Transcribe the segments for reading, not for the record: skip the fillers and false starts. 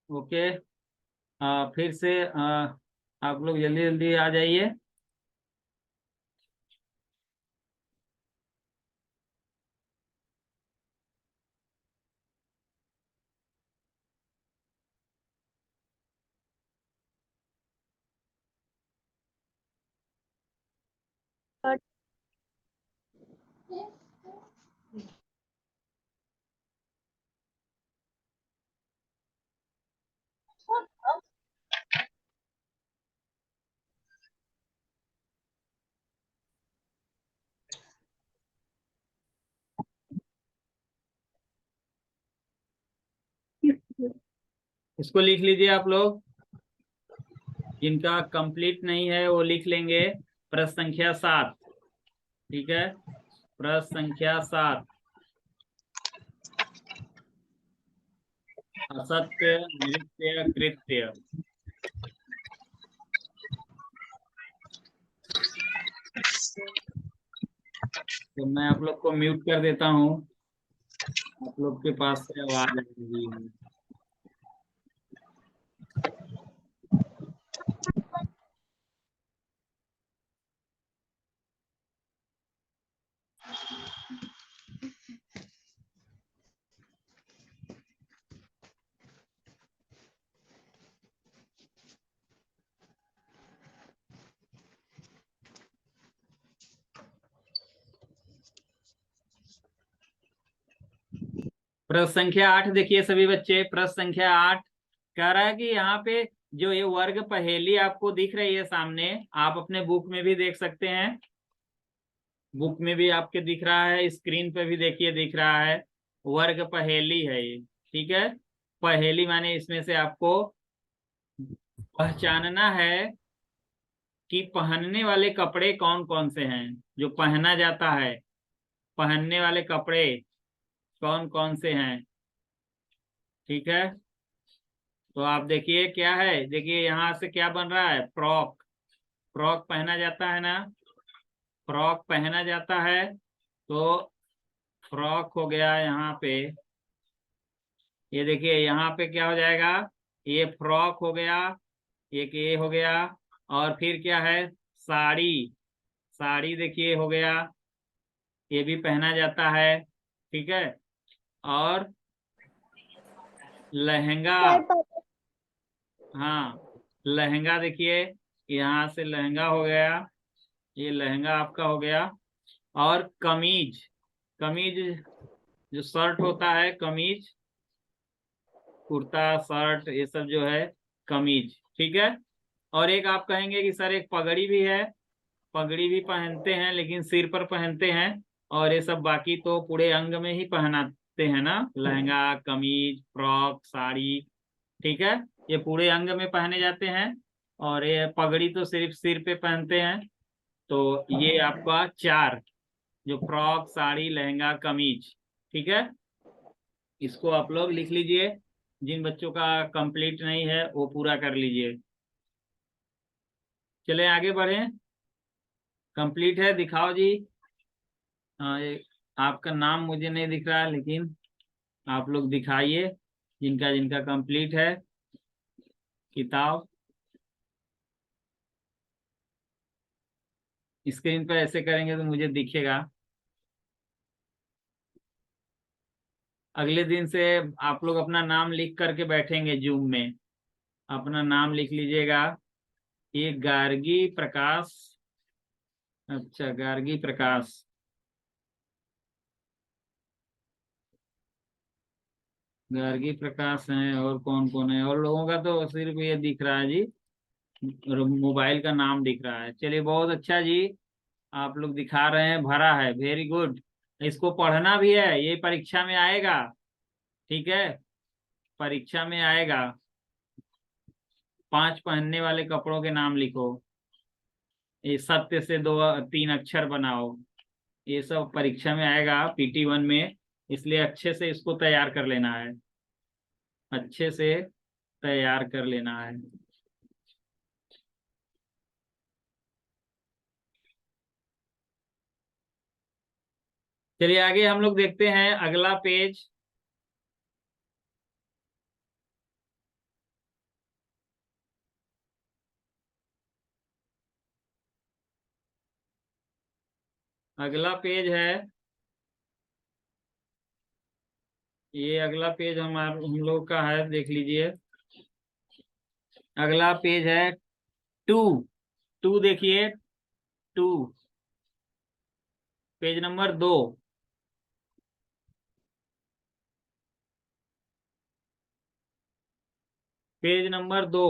Okay. फिर से आप लोग जल्दी जल्दी आ जाइए। इसको लिख लीजिए आप लोग। जिनका कंप्लीट नहीं है वो लिख लेंगे। प्रश्न संख्या 7। ठीक है, प्रश्न संख्या 7। असत्य, नृत्य, कृत्य। तो मैं आप लोग को म्यूट कर देता हूँ। आप लोग के पास से आवाज आ रही है। प्रश्न संख्या 8 देखिए सभी बच्चे। प्रश्न संख्या 8 कह रहा है कि यहाँ पे जो ये वर्ग पहेली आपको दिख रही है सामने, आप अपने बुक में भी देख सकते हैं। बुक में भी आपके दिख रहा है, स्क्रीन पे भी देखिए दिख रहा है। वर्ग पहेली है ये। ठीक है, पहेली माने इसमें से आपको पहचानना है कि पहनने वाले कपड़े कौन कौन से हैं। जो पहना जाता है, पहनने वाले कपड़े कौन कौन से हैं। ठीक है, तो आप देखिए क्या है। देखिए यहाँ से क्या बन रहा है, फ्रॉक। फ्रॉक पहना जाता है ना, फ्रॉक पहना जाता है। तो फ्रॉक हो गया यहाँ पे। ये देखिए यहाँ पे क्या हो जाएगा, ये फ्रॉक हो गया, एक ये हो गया। और फिर क्या है, साड़ी। साड़ी देखिए हो गया, ये भी पहना जाता है। ठीक है, और लहंगा। हाँ, लहंगा देखिए, यहाँ से लहंगा हो गया, ये लहंगा आपका हो गया। और कमीज। कमीज जो शर्ट होता है, कमीज, कुर्ता शर्ट ये सब जो है कमीज। ठीक है, और एक आप कहेंगे कि सर एक पगड़ी भी है। पगड़ी भी पहनते हैं लेकिन सिर पर पहनते हैं। और ये सब बाकी तो पूरे अंग में ही पहनाते हैं ना, लहंगा, कमीज, फ्रॉक, साड़ी। ठीक है, ये पूरे अंग में पहने जाते हैं। और ये पगड़ी तो सिर्फ सिर पे पहनते हैं। तो ये आपका 4, जो फ्रॉक, साड़ी, लहंगा, कमीज। ठीक है, इसको आप लोग लिख लीजिए। जिन बच्चों का कंप्लीट नहीं है वो पूरा कर लीजिए। चले आगे बढ़ें। कंप्लीट है दिखाओ जी। हाँ, ये आपका नाम मुझे नहीं दिख रहा है, लेकिन आप लोग दिखाइए जिनका जिनका कंप्लीट है किताब। स्क्रीन पर ऐसे करेंगे तो मुझे दिखेगा। अगले दिन से आप लोग अपना नाम लिख करके बैठेंगे जूम में। अपना नाम लिख लीजिएगा। ये गार्गी प्रकाश। अच्छा, गार्गी प्रकाश। गार्गी प्रकाश हैं, और कौन कौन है, और लोगों का तो सिर्फ ये दिख रहा है जी, और मोबाइल का नाम दिख रहा है। चलिए बहुत अच्छा जी, आप लोग दिखा रहे हैं, भरा है, वेरी गुड। इसको पढ़ना भी है, ये परीक्षा में आएगा। ठीक है, परीक्षा में आएगा। 5 पहनने वाले कपड़ों के नाम लिखो। ये सत्य से 2-3 अक्षर बनाओ। ये सब परीक्षा में आएगा, PT 1 में। इसलिए अच्छे से इसको तैयार कर लेना है, अच्छे से तैयार कर लेना है। चलिए आगे हम लोग देखते हैं अगला पेज। अगला पेज है, ये अगला पेज हम लोग का है, देख लीजिए। अगला पेज है टू। टू देखिए, two, page number 2। Page number 2।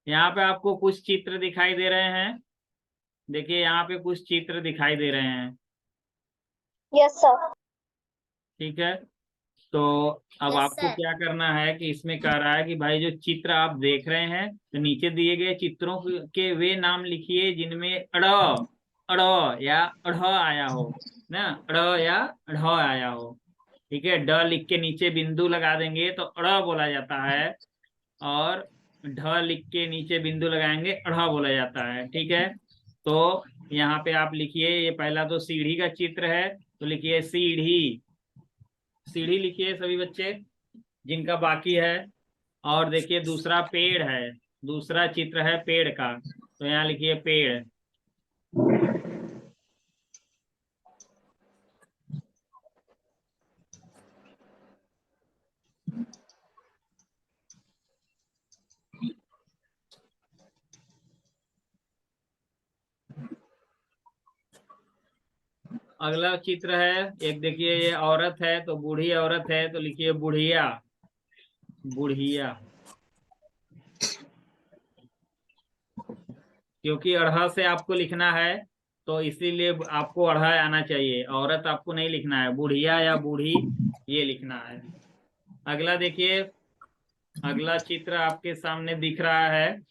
यहाँ पे आपको कुछ चित्र दिखाई दे रहे हैं। देखिए यहाँ पे कुछ चित्र दिखाई दे रहे हैं। Yes sir. ठीक है, तो अब यस आपको सर। क्या करना है कि इसमें कह रहा है कि भाई जो चित्र आप देख रहे हैं, तो नीचे दिए गए चित्रों के वे नाम लिखिए जिनमें अड़, अड़ या अढ़ आया हो ना, अड़ या अढ़ आया हो। ठीक है, ड लिख के नीचे बिंदु लगा देंगे तो अड़ बोला जाता है, और ढ लिख के नीचे बिंदु लगाएंगे अढ़ बोला जाता है। ठीक है, तो यहाँ पे आप लिखिए, ये पहला तो सीढ़ी का चित्र है, तो लिखिए सीढ़ी। सीढ़ी लिखिए सभी बच्चे जिनका बाकी है। और देखिए दूसरा पेड़ है, दूसरा चित्र है पेड़ का, तो यहाँ लिखिए पेड़। अगला चित्र है एक, देखिए ये औरत है, तो बूढ़ी औरत है, तो लिखिए बुढ़िया। बुढ़िया, क्योंकि अढ़ा से आपको लिखना है, तो इसीलिए आपको अढ़ा आना चाहिए, औरत आपको नहीं लिखना है, बुढ़िया या बूढ़ी ये लिखना है। अगला देखिए, अगला चित्र आपके सामने दिख रहा है।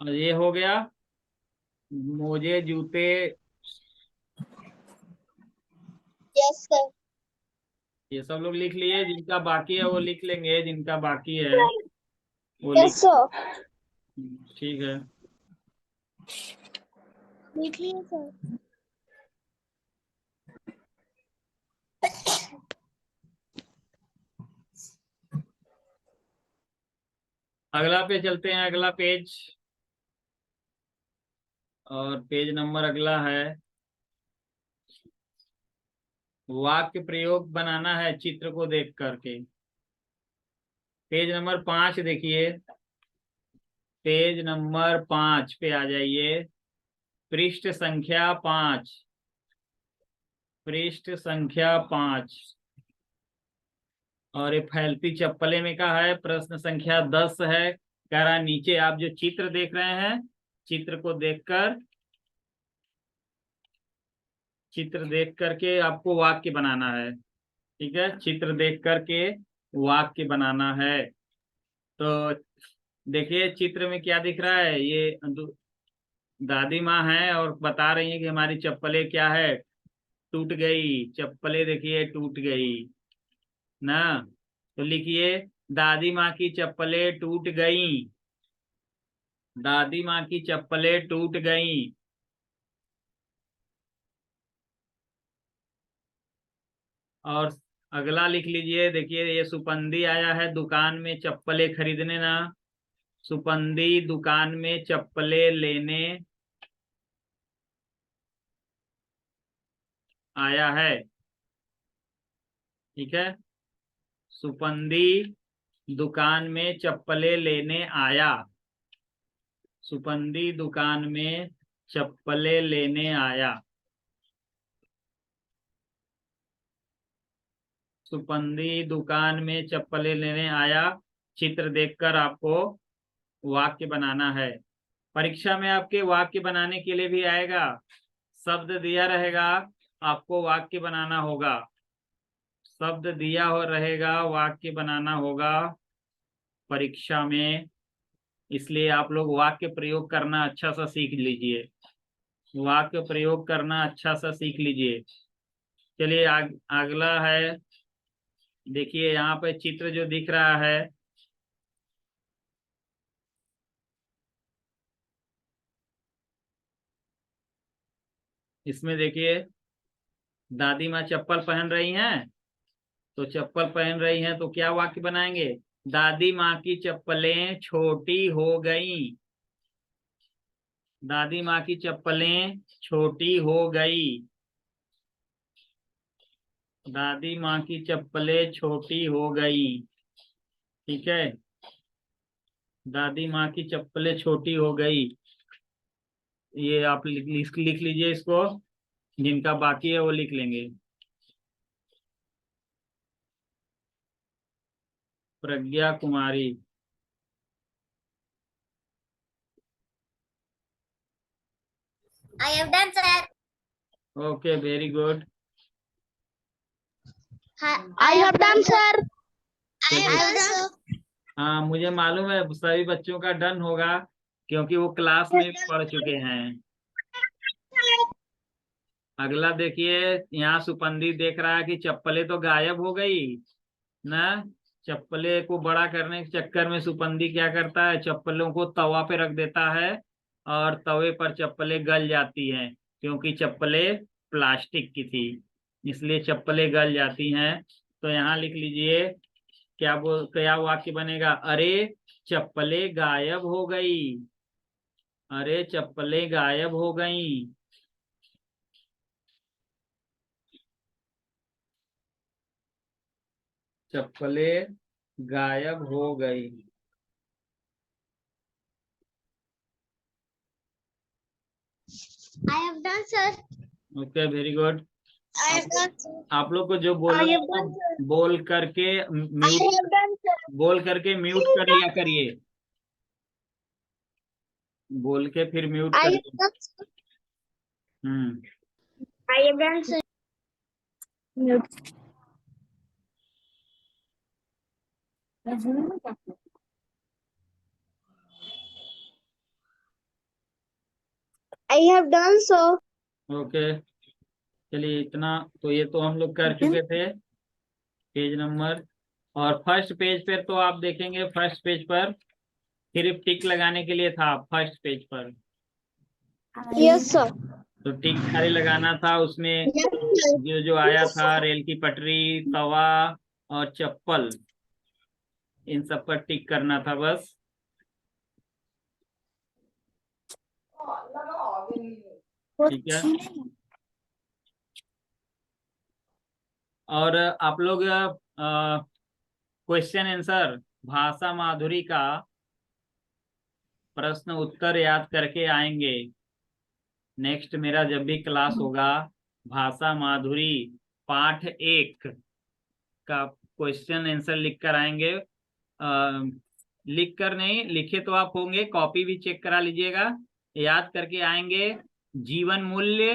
और ये हो गया मोजे जूते। Yes sir. ये सब लोग लिख लिए, जिनका बाकी है वो लिख लेंगे, जिनका बाकी है वो लिख। Yes sir. ठीक है, लिख लिया सर। अगला पे चलते हैं, अगला पेज। और पेज नंबर अगला है, वाक्य प्रयोग बनाना है चित्र को देख करके। पेज नंबर 5 देखिए, पेज नंबर 5 पे आ जाइए, पृष्ठ संख्या 5, पृष्ठ संख्या 5। और ये फैलती चप्पलें में का है, प्रश्न संख्या 10 है। कह रहा नीचे आप जो चित्र देख रहे हैं, चित्र को देखकर, चित्र देख करके आपको वाक्य बनाना है। ठीक है, चित्र देख करके वाक्य बनाना है। तो देखिए चित्र में क्या दिख रहा है, ये दादी माँ है और बता रही है कि हमारी चप्पलें क्या है, टूट गई। चप्पलें देखिए टूट गई ना। तो लिखिए, दादी माँ की चप्पलें टूट गई, दादी माँ की चप्पलें टूट गई। और अगला लिख लीजिए, देखिए ये सुपंदी आया है दुकान में चप्पलें खरीदने ना। सुपंदी दुकान में चप्पलें लेने आया है। ठीक है, सुपंदी दुकान में चप्पलें लेने आया, सुपंदी दुकान में चप्पलें लेने आया। सुपंदी दुकान में चप्पलें लेने आया। चित्र देखकर आपको वाक्य बनाना है। परीक्षा में आपके वाक्य बनाने के लिए भी आएगा, शब्द दिया रहेगा, आपको वाक्य बनाना होगा। शब्द दिया हो रहेगा, वाक्य बनाना होगा परीक्षा में। इसलिए आप लोग वाक्य प्रयोग करना अच्छा सा सीख लीजिए, वाक्य प्रयोग करना अच्छा सा सीख लीजिए। चलिए अगला है, देखिए यहाँ पे चित्र जो दिख रहा है, इसमें देखिए दादी माँ चप्पल पहन रही हैं। तो चप्पल पहन रही हैं तो क्या वाक्य बनाएंगे, दादी माँ की चप्पलें छोटी हो गई, दादी माँ की चप्पलें छोटी हो गई, दादी माँ की चप्पलें छोटी हो गई। ठीक है, दादी माँ की चप्पलें छोटी हो गई। ये आप लिख लीजिए इसको, जिनका बाकी है वो लिख लेंगे। प्रज्ञा कुमारी। I have done, sir. Okay, very good. I have done, sir. I have done, sir. हाँ, मुझे मालूम है सभी बच्चों का डन होगा, क्योंकि वो क्लास में भी पढ़ चुके हैं। अगला देखिए, यहाँ सुपंदी देख रहा है कि चप्पलें तो गायब हो गई ना। चप्पलें को बड़ा करने के चक्कर में सुपंदी क्या करता है, चप्पलों को तवा पे रख देता है और तवे पर चप्पलें गल जाती हैं, क्योंकि चप्पलें प्लास्टिक की थी, इसलिए चप्पलें गल जाती हैं। तो यहाँ लिख लीजिए, क्या वाक्य बनेगा, अरे चप्पलें गायब हो गई, अरे चप्पलें गायब हो गई। चप्पलें गायब हो गई। I have done, sir. Okay, very good. I have done, sir. आप लोग को जो बोलना I है have done, sir. बोल करके I mute, have done, sir. बोल करके म्यूट कर लिया करिए, बोल के फिर म्यूट I कर have लिया। done, sir. Hmm, I have done, sir. Mute. I have done so. Okay. चलिए इतना तो, ये तो हम लोग कर चुके थे पेज नंबर। और फर्स्ट पेज पर तो आप देखेंगे, फर्स्ट पेज पर सिर्फ टिक लगाने के लिए था, फर्स्ट पेज पर Yes, sir. तो टिक खाली लगाना था। उसमें Yes, sir. जो जो आया था, रेल की पटरी, तवा और चप्पल, इन सब पर टिक करना था बस। ठीक है। और आप लोग क्वेश्चन आंसर भाषा माधुरी का प्रश्न उत्तर याद करके आएंगे। नेक्स्ट मेरा जब भी क्लास होगा भाषा माधुरी पाठ 1 का क्वेश्चन आंसर लिख कर आएंगे। लिख कर नहीं, लिखे तो आप होंगे, कॉपी भी चेक करा लीजिएगा। याद करके आएंगे जीवन मूल्य,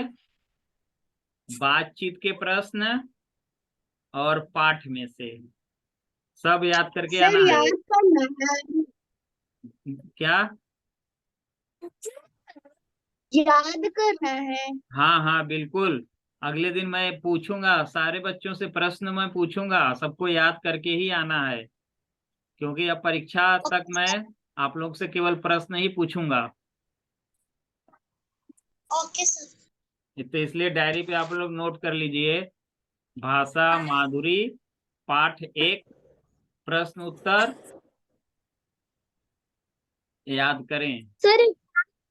बातचीत के प्रश्न और पाठ में से सब याद करके सर आना है। याद करना है, क्या? याद करना है। हाँ हाँ बिल्कुल। अगले दिन मैं पूछूंगा, सारे बच्चों से प्रश्न मैं पूछूंगा, सबको याद करके ही आना है, क्योंकि अब परीक्षा तक मैं आप लोग से केवल प्रश्न ही पूछूंगा। Okay sir. तो इसलिए डायरी पे आप लोग नोट कर लीजिए, भाषा माधुरी पाठ 1 प्रश्न उत्तर याद करें। सर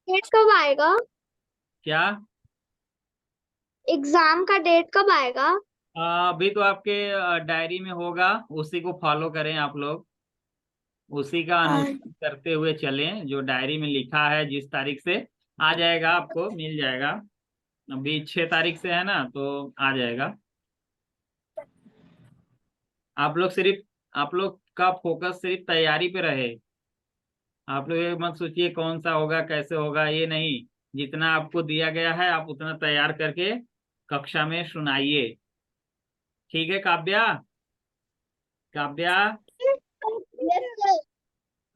डेट कब आएगा? क्या? एग्जाम का डेट कब आएगा? अभी तो आपके डायरी में होगा, उसी को फॉलो करें आप लोग, उसी का अनुसरण करते हुए चलें। जो डायरी में लिखा है जिस तारीख से आ जाएगा आपको मिल जाएगा। अभी 6 तारीख से है ना, तो आ जाएगा। आप लोग का फोकस सिर्फ तैयारी पे रहे। आप लोग ये मत सोचिए कौन सा होगा कैसे होगा, ये नहीं। जितना आपको दिया गया है आप उतना तैयार करके कक्षा में सुनाइए। ठीक है काव्या? Kavya, yes sir.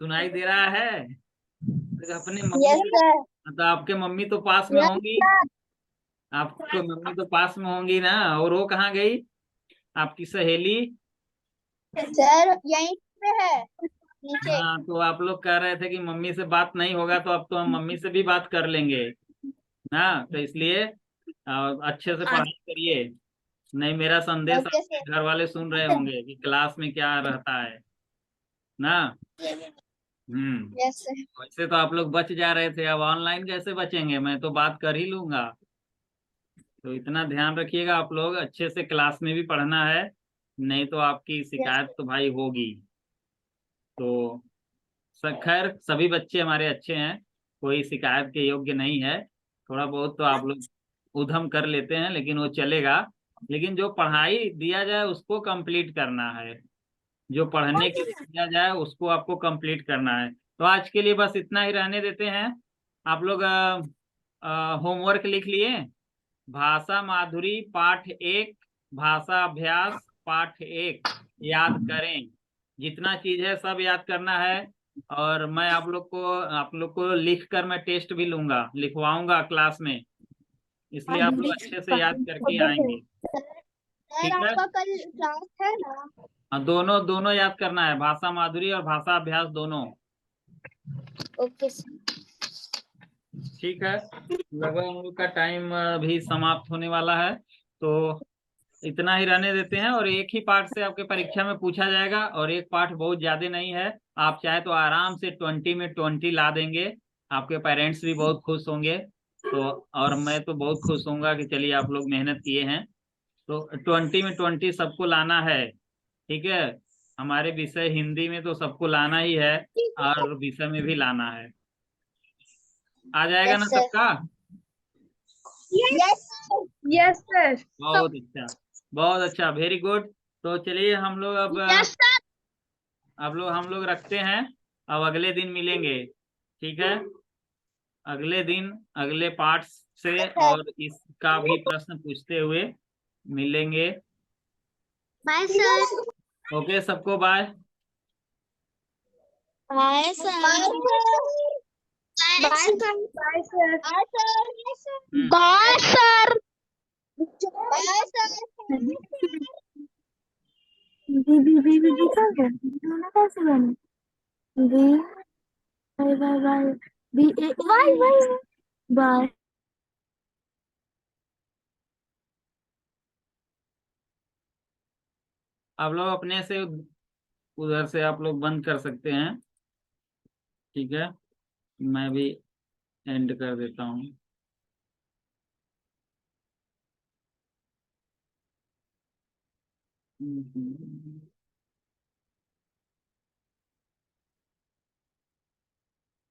सुनाई दे रहा है? तो अपने मम्मी, यस सर। तो आपके मम्मी तो पास में यस होंगी, आपको मम्मी तो पास में होंगी ना। और वो कहाँ गई आपकी सहेली? सर यहीं पे है नीचे। हाँ, तो आप लोग कह रहे थे कि मम्मी से बात नहीं होगा, तो अब तो हम मम्मी से भी बात कर लेंगे ना। तो इसलिए अच्छे से पढ़ाई करिए, नहीं मेरा संदेश ओके सर। आपके घर वाले सुन रहे होंगे कि क्लास में क्या रहता है ना। Yes sir. वैसे तो आप लोग बच जा रहे थे, अब ऑनलाइन कैसे बचेंगे, मैं तो बात कर ही लूंगा। तो इतना ध्यान रखिएगा आप लोग, अच्छे से क्लास में भी पढ़ना है, नहीं तो आपकी यस शिकायत तो भाई होगी। तो खैर सभी बच्चे हमारे अच्छे हैं, कोई शिकायत के योग्य नहीं है। थोड़ा बहुत तो आप लोग उधम कर लेते हैं, लेकिन वो चलेगा। लेकिन जो पढ़ाई दिया जाए उसको कंप्लीट करना है, जो पढ़ने के लिए दिया जाए उसको आपको कंप्लीट करना है। तो आज के लिए बस इतना ही रहने देते हैं। आप लोग होमवर्क लिख लिए, भाषा माधुरी पाठ 1 भाषा अभ्यास पाठ 1 याद करें। जितना चीज है सब याद करना है। और मैं आप लोग को लिख कर मैं टेस्ट भी लूंगा, लिखवाऊंगा क्लास में, इसलिए आप लोग अच्छे से याद करके आएंगे। सर ठीक है? आपका कल क्लास है ना? दोनों दोनों याद करना है, भाषा माधुरी और भाषा अभ्यास दोनों। Okay sir. ठीक है, लगभग हम लोग का टाइम भी समाप्त होने वाला है, तो इतना ही रहने देते हैं। और एक ही पार्ट से आपके परीक्षा में पूछा जाएगा, और एक पार्ट बहुत ज्यादा नहीं है, आप चाहे तो आराम से 20 में 20 ला देंगे, आपके पेरेंट्स भी बहुत खुश होंगे। तो और मैं तो बहुत खुश होऊंगा कि चलिए आप लोग मेहनत किए हैं। तो 20 में 20 सबको लाना है, ठीक है। हमारे विषय हिंदी में तो सबको लाना ही है, और विषय में भी लाना है। आ जाएगा ना यस सर। सबका? Yes yes sir. बहुत अच्छा, बहुत अच्छा, वेरी गुड। तो चलिए हम लोग यस सर। हम लोग रखते हैं। अब अगले दिन मिलेंगे, ठीक है। अगले दिन अगले पार्ट से और इसका भी प्रश्न पूछते हुए मिलेंगे। Bye sir. ओके, सबको bye. Bye sir. Bye sir. Bye sir. Bye sir. Bye sir. दीदी दीदी दिखा क्या खाना कैसे बने दी बाय बाय बाय दी बाय बाय बाय आप लोग अपने से उधर से आप लोग बंद कर सकते हैं, ठीक है। मैं भी एंड कर देता हूँ। हम्म।